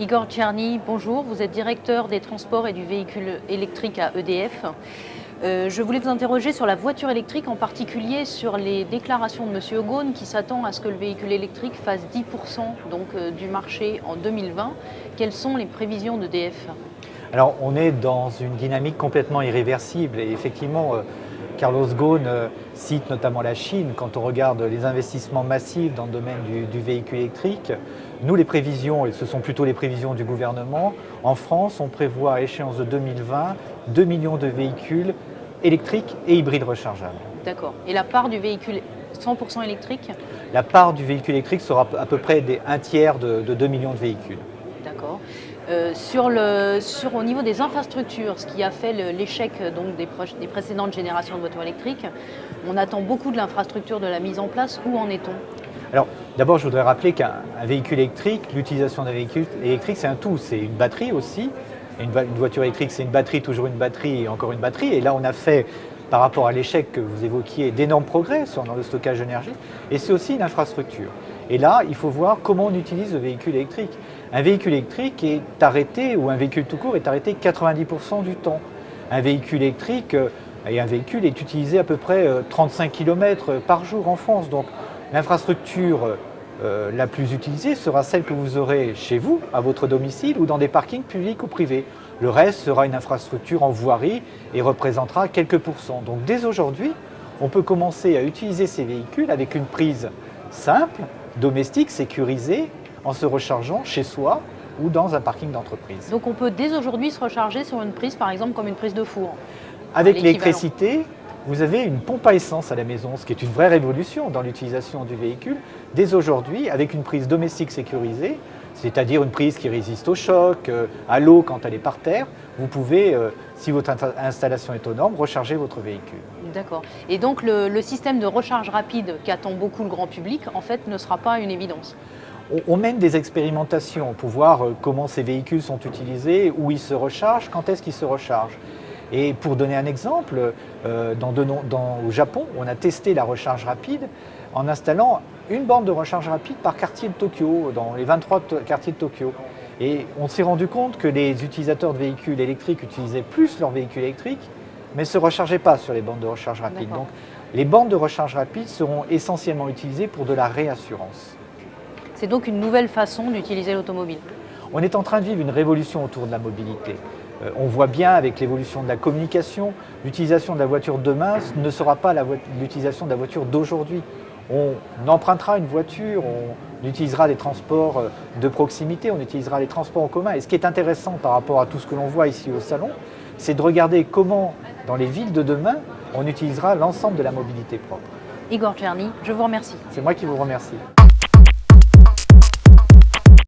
Igor Tcherny, bonjour, vous êtes directeur des transports et du véhicule électrique à EDF. Je voulais vous interroger sur la voiture électrique, en particulier sur les déclarations de M. Ghosn qui s'attend à ce que le véhicule électrique fasse 10% du marché en 2020. Quelles sont les prévisions d'EDF? Alors on est dans une dynamique complètement irréversible et effectivement Carlos Ghosn cite notamment la Chine quand on regarde les investissements massifs dans le domaine du véhicule électrique. Nous les prévisions, et ce sont plutôt les prévisions du gouvernement, en France on prévoit à échéance de 2020 2 millions de véhicules électriques et hybrides rechargeables. D'accord. Et la part du véhicule 100% électrique? La part du véhicule électrique sera à peu près un tiers de 2 millions de véhicules. D'accord. Au niveau des infrastructures, ce qui a fait l'échec des précédentes générations de voitures électriques, on attend beaucoup de l'infrastructure, de la mise en place. Où en est-on? Alors d'abord je voudrais rappeler qu'un véhicule électrique, l'utilisation d'un véhicule électrique c'est un tout, c'est une batterie aussi. Une voiture électrique c'est une batterie, toujours une batterie et encore une batterie. Et là on a fait, par rapport à l'échec que vous évoquiez, d'énormes progrès dans le stockage d'énergie. Et c'est aussi une infrastructure. Et là, il faut voir comment on utilise le véhicule électrique. Un véhicule électrique est arrêté, ou un véhicule tout court est arrêté 90% du temps. Un véhicule électrique est utilisé à peu près 35 km par jour en France. Donc l'infrastructure la plus utilisée sera celle que vous aurez chez vous, à votre domicile, ou dans des parkings publics ou privés. Le reste sera une infrastructure en voirie et représentera quelques pourcents. Donc dès aujourd'hui, on peut commencer à utiliser ces véhicules avec une prise simple, domestique, sécurisée, en se rechargeant chez soi ou dans un parking d'entreprise. Donc on peut dès aujourd'hui se recharger sur une prise, par exemple, comme une prise de four? Avec l'électricité, vous avez une pompe à essence à la maison, ce qui est une vraie révolution dans l'utilisation du véhicule. Dès aujourd'hui, avec une prise domestique sécurisée, c'est-à-dire une prise qui résiste au choc, à l'eau quand elle est par terre, vous pouvez, si votre installation est aux normes, recharger votre véhicule. D'accord. Et donc le système de recharge rapide qu'attend beaucoup le grand public, en fait, ne sera pas une évidence? On mène des expérimentations pour voir comment ces véhicules sont utilisés, où ils se rechargent, quand est-ce qu'ils se rechargent. Et pour donner un exemple, au Japon, on a testé la recharge rapide en installant une borne de recharge rapide par quartier de Tokyo, dans les 23 quartiers de Tokyo. Et on s'est rendu compte que les utilisateurs de véhicules électriques utilisaient plus leurs véhicules électriques, mais ne se rechargeaient pas sur les bornes de recharge rapide. Donc les bornes de recharge rapide seront essentiellement utilisées pour de la réassurance. C'est donc une nouvelle façon d'utiliser l'automobile? On est en train de vivre une révolution autour de la mobilité. On voit bien avec l'évolution de la communication, l'utilisation de la voiture de demain ne sera pas l'utilisation de la voiture d'aujourd'hui. On empruntera une voiture, on utilisera des transports de proximité, on utilisera les transports en commun. Et ce qui est intéressant par rapport à tout ce que l'on voit ici au salon, c'est de regarder comment, dans les villes de demain, on utilisera l'ensemble de la mobilité propre. Igor Tcherny, je vous remercie. C'est moi qui vous remercie.